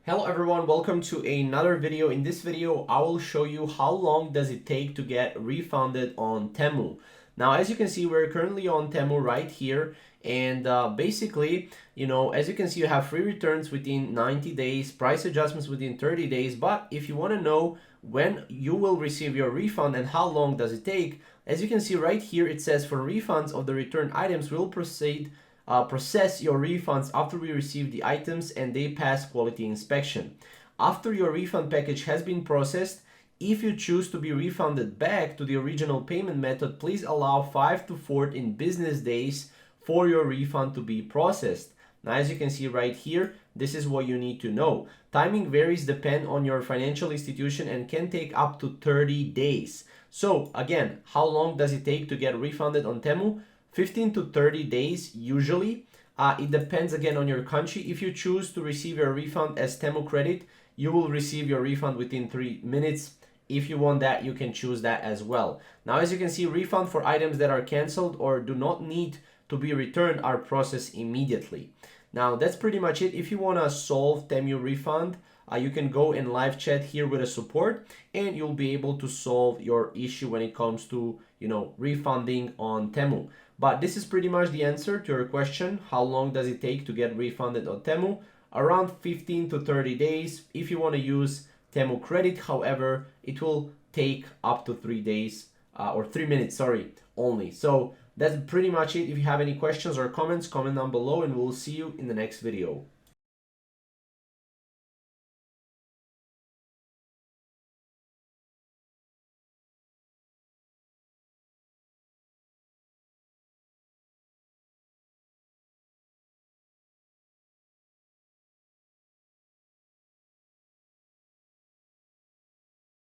Hello everyone, welcome to another video. In this video, I will show you how long does it take to get refunded on Temu. Now, as you can see, we're currently on Temu right here. And basically, as you can see, you have free returns within 90 days, price adjustments within 30 days. But if you want to know when you will receive your refund and how long does it take, as you can see right here, it says for refunds of the returned items, we'll process your refunds after we receive the items and they pass quality inspection. After your refund package has been processed, if you choose to be refunded back to the original payment method, please allow 5 to 14 business days for your refund to be processed. Now, as you can see right here, this is what you need to know. Timing varies depending on your financial institution and can take up to 30 days. So again, how long does it take to get refunded on Temu? 15 to 30 days usually. It depends again on your country. If you choose to receive your refund as Temu credit, you will receive your refund within 3 minutes. If you want that, you can choose that as well. Now, as you can see, refund for items that are canceled or do not need to be returned are processed immediately. Now, that's pretty much it. If you want to solve Temu refund, you can go in live chat here with a support and you'll be able to solve your issue when it comes to, refunding on Temu. But this is pretty much the answer to your question. How long does it take to get refunded on Temu? Around 15 to 30 days. If you want to use Temu credit, however, it will take up to 3 days or 3 minutes, only. So that's pretty much it. If you have any questions or comments, comment down below and we'll see you in the next video.